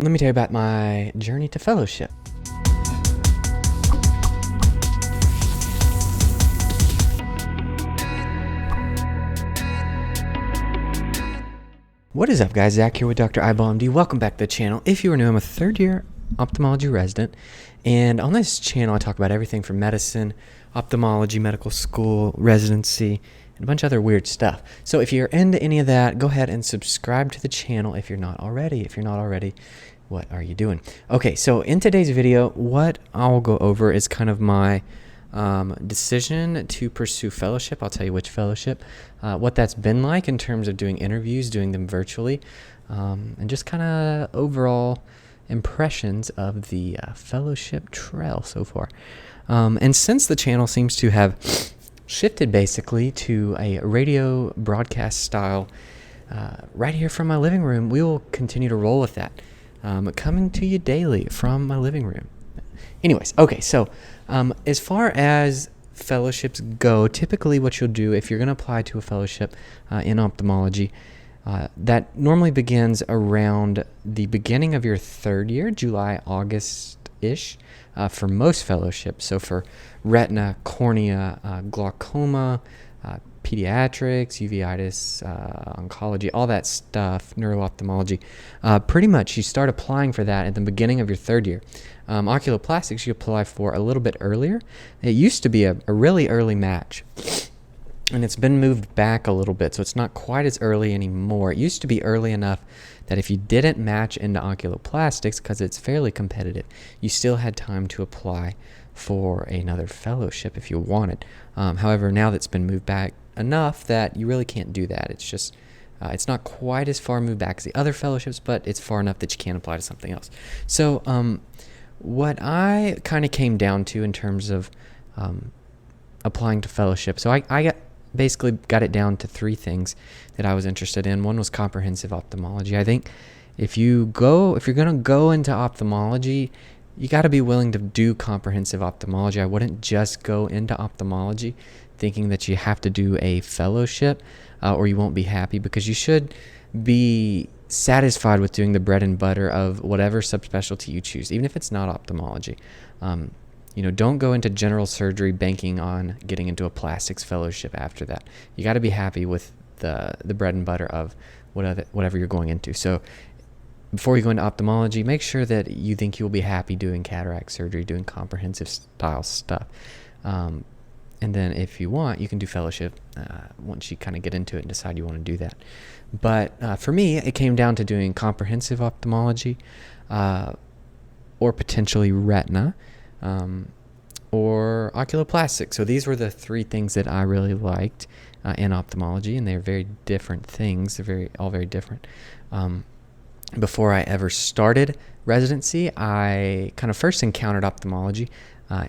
Let me tell you about my journey to fellowship. What is up, guys? Zach here with Dr. Eyeball MD. Welcome back to the channel. If you are new, I'm a third-year ophthalmology resident, and on this channel I talk about everything from medicine, ophthalmology, medical school, residency, and a bunch of other weird stuff. So if you're into any of that, go ahead and subscribe to the channel if you're not already. If you're not already, what are you doing? Okay, so in today's video, what I'll go over is kind of my decision to pursue fellowship. I'll tell you which fellowship, what that's been like in terms of doing interviews, doing them virtually, and just kind of overall impressions of the fellowship trail so far. And since the channel seems to have shifted basically to a radio broadcast style right here from my living room, we will continue to roll with that, coming to you daily from my living room. Anyways, okay, so as far as fellowships go, typically what you'll do if you're going to apply to a fellowship in ophthalmology, that normally begins around the beginning of your third year, July, August-ish, for most fellowships. So for retina, cornea, glaucoma, pediatrics, uveitis, oncology, all that stuff, neuro-ophthalmology, pretty much you start applying for that at the beginning of your third year. Oculoplastics you apply for a little bit earlier. It used to be a really early match, and it's been moved back a little bit, so it's not quite as early anymore. It used to be early enough that if you didn't match into oculoplastics, because it's fairly competitive, you still had time to apply for another fellowship if you wanted. However, now that's been moved back enough that you really can't do that. It's just it's not quite as far moved back as the other fellowships, but it's far enough that you can apply to something else. So what I kind of came down to in terms of applying to fellowship, so I basically got it down to three things that I was interested in. One was comprehensive ophthalmology. I think if you're going to go into ophthalmology, you got to be willing to do comprehensive ophthalmology. I wouldn't just go into ophthalmology thinking that you have to do a fellowship or you won't be happy, because you should be satisfied with doing the bread and butter of whatever subspecialty you choose, even if it's not ophthalmology. Don't go into general surgery banking on getting into a plastics fellowship after that. You got to be happy with the bread and butter of whatever you're going into. So before you go into ophthalmology, make sure that you think you'll be happy doing cataract surgery, doing comprehensive style stuff. And then if you want, you can do fellowship once you kind of get into it and decide you want to do that. But for me, it came down to doing comprehensive ophthalmology or potentially retina or oculoplastics. So these were the three things that I really liked in ophthalmology, and they're very different things. They're all very different. Before I ever started residency, I kind of first encountered ophthalmology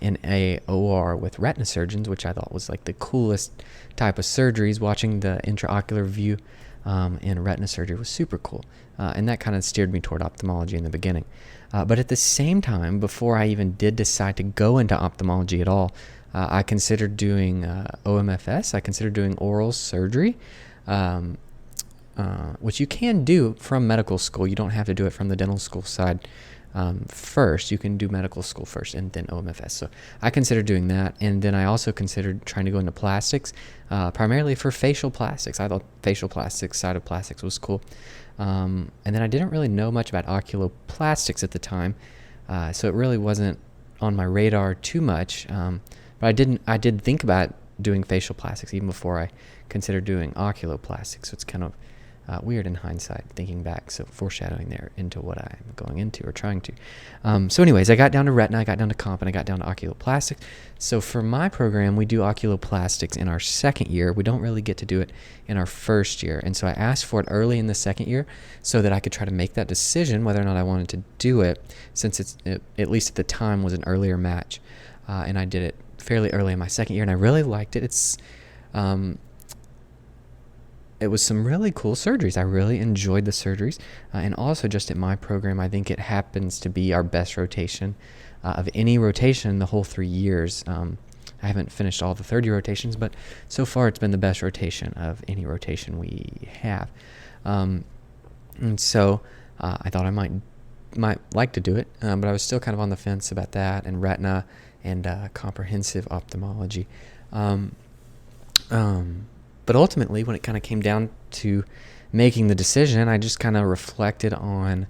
in a OR with retina surgeons, which I thought was like the coolest type of surgeries. Watching the intraocular view in retina surgery was super cool, and that kind of steered me toward ophthalmology in the beginning. But at the same time, before I even did decide to go into ophthalmology at all, I considered doing OMFS. I considered doing oral surgery, which you can do from medical school. You don't have to do it from the dental school side first. You can do medical school first and then OMFS. So I considered doing that, and then I also considered trying to go into plastics, primarily for facial plastics. I thought facial plastics side of plastics was cool. And then I didn't really know much about oculoplastics at the time, so it really wasn't on my radar too much. But I did think about doing facial plastics even before I considered doing oculoplastics. So it's kind of weird in hindsight, thinking back, so foreshadowing there into what I'm going into or trying to. So anyways, I got down to retina, I got down to comp, and I got down to oculoplastics. So for my program, we do oculoplastics in our second year. We don't really get to do it in our first year. And so I asked for it early in the second year so that I could try to make that decision whether or not I wanted to do it, since it at least at the time, was an earlier match. And I did it fairly early in my second year, and I really liked it. It was some really cool surgeries. I really enjoyed the surgeries. And also just at my program, I think it happens to be our best rotation of any rotation in the whole 3 years. I haven't finished all the third-year rotations, but so far it's been the best rotation of any rotation we have. And so I thought I might might like to do it, but I was still kind of on the fence about that and retina and comprehensive ophthalmology. But ultimately, when it kind of came down to making the decision, I just kind of reflected on,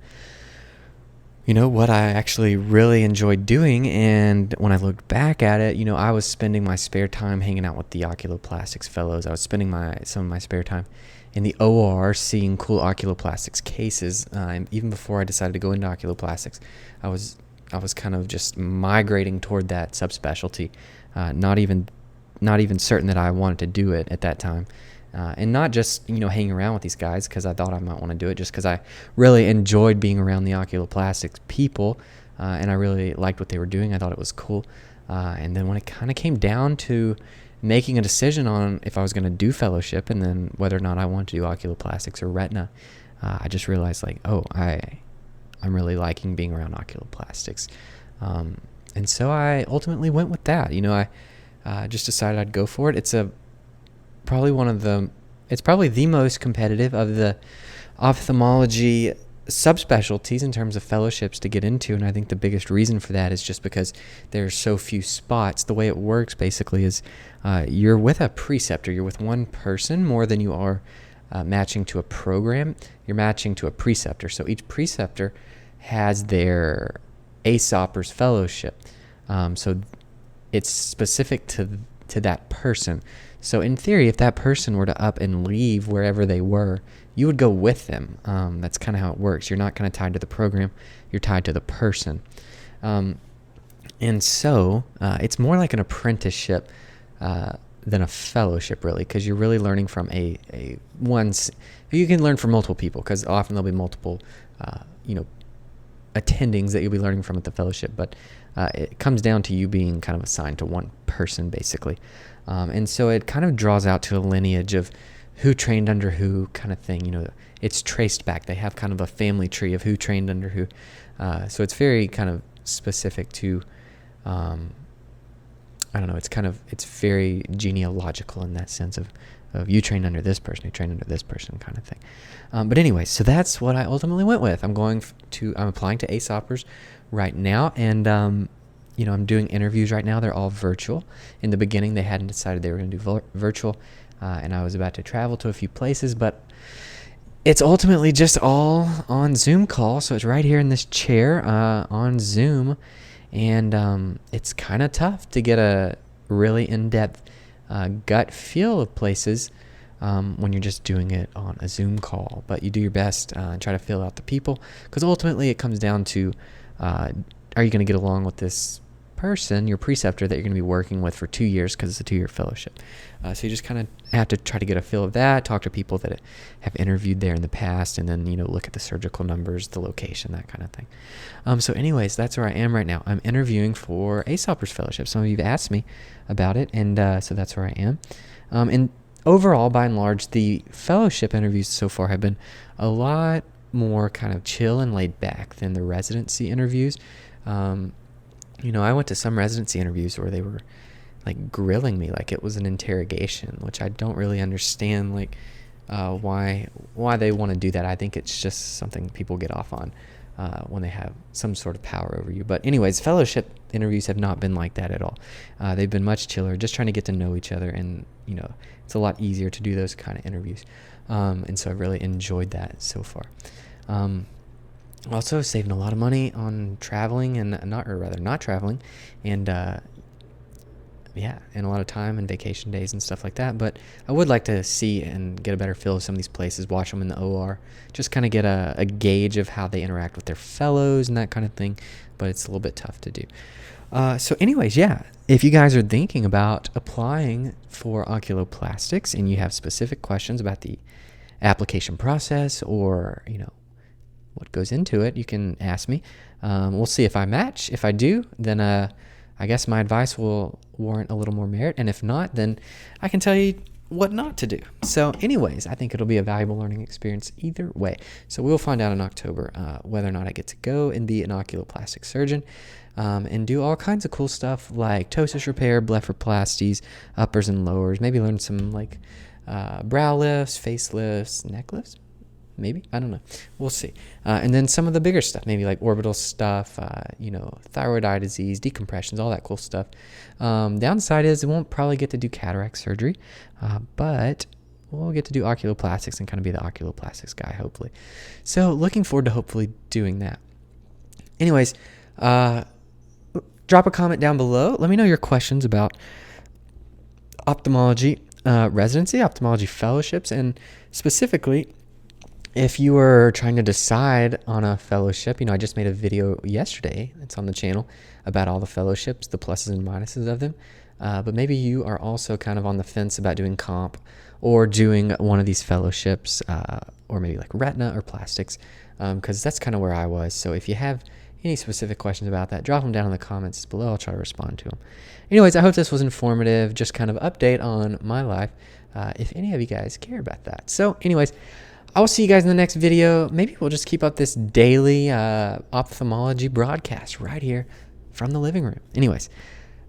what I actually really enjoyed doing. And when I looked back at it, I was spending my spare time hanging out with the oculoplastics fellows. I was spending some of my spare time in the OR seeing cool oculoplastics cases. And even before I decided to go into oculoplastics, I was kind of just migrating toward that subspecialty, not even certain that I wanted to do it at that time. And not just, hanging around with these guys because I thought I might want to do it, just because I really enjoyed being around the oculoplastics people, and I really liked what they were doing. I thought it was cool. And then when it kind of came down to making a decision on if I was going to do fellowship and then whether or not I wanted to do oculoplastics or retina, I just realized I'm really liking being around oculoplastics. And so I ultimately went with that. I just decided I'd go for it. It's probably the most competitive of the ophthalmology subspecialties in terms of fellowships to get into, and I think the biggest reason for that is just because there's so few spots. The way it works basically is you're with a preceptor. You're with one person more than you are matching to a program. You're matching to a preceptor. So each preceptor has their ASOPers fellowship. So it's specific to that person. So in theory, if that person were to up and leave wherever they were, you would go with them. That's kind of how it works. You're not kind of tied to the program. You're tied to the person. And so it's more like an apprenticeship than a fellowship, really, because you're really learning from you can learn from multiple people, because often there'll be multiple, attendings that you'll be learning from at the fellowship, but it comes down to you being kind of assigned to one person, basically. And so it kind of draws out to a lineage of who trained under who kind of thing. It's traced back. They have kind of a family tree of who trained under who. So it's very kind of specific to, it's very genealogical in that sense of you trained under this person, you trained under this person kind of thing. But anyway, so that's what I ultimately went with. I'm applying to ASOPers right now, and I'm doing interviews right now. They're all virtual. In the beginning, they hadn't decided they were going to do virtual, and I was about to travel to a few places, but it's ultimately just all on Zoom call. So it's right here in this chair on Zoom, and it's kind of tough to get a really in-depth gut feel of places when you're just doing it on a Zoom call. But you do your best and try to feel out the people, because ultimately it comes down to are you going to get along with this person, your preceptor that you're going to be working with for 2 years, because it's a 2-year fellowship. So you just kind of have to try to get a feel of that, talk to people that have interviewed there in the past, and then, look at the surgical numbers, the location, that kind of thing. So anyways, that's where I am right now. I'm interviewing for ASOPers fellowship. Some of you have asked me about it, and so that's where I am. And overall, by and large, the fellowship interviews so far have been a lot more kind of chill and laid back than the residency interviews. I went to some residency interviews where they were like grilling me like it was an interrogation, which I don't really understand, why they want to do that. I think it's just something people get off on when they have some sort of power over you. But anyways, fellowship interviews have not been like that at all. They've been much chiller, just trying to get to know each other, and it's a lot easier to do those kind of interviews. And so I really enjoyed that so far. Also saving a lot of money on traveling and not traveling, and and a lot of time and vacation days and stuff like that. But I would like to see and get a better feel of some of these places, watch them in the OR, just kind of get a gauge of how they interact with their fellows and that kind of thing. But it's a little bit tough to do. So anyways, if you guys are thinking about applying for oculoplastics and you have specific questions about the application process or, what goes into it, you can ask me. We'll see if I match. If I do, then I guess my advice will warrant a little more merit. And if not, then I can tell you what not to do. So anyways, I think it'll be a valuable learning experience either way. So we'll find out in October whether or not I get to go and be an oculoplastic surgeon and do all kinds of cool stuff like ptosis repair, blepharoplasties, uppers and lowers, maybe learn some brow lifts, face lifts, neck lifts. maybe. I don't know. We'll see. And then some of the bigger stuff, maybe like orbital stuff, thyroid eye disease, decompressions, all that cool stuff. Downside is it won't probably get to do cataract surgery, but we'll get to do oculoplastics and kind of be the oculoplastics guy, hopefully. So looking forward to hopefully doing that. Anyways, drop a comment down below. Let me know your questions about ophthalmology residency, ophthalmology fellowships, and specifically, if you are trying to decide on a fellowship, I just made a video yesterday, it's on the channel, about all the fellowships, the pluses and minuses of them. But maybe you are also kind of on the fence about doing comp or doing one of these fellowships, or maybe like retina or plastics, because that's kind of where I was. So if you have any specific questions about that, drop them down in the comments below. I'll try to respond to them. Anyways, I hope this was informative, just kind of update on my life, if any of you guys care about that. So anyways, I will see you guys in the next video. Maybe we'll just keep up this daily ophthalmology broadcast right here from the living room. Anyways,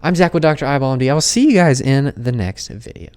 I'm Zach with Dr. Eyeball MD. I will see you guys in the next video.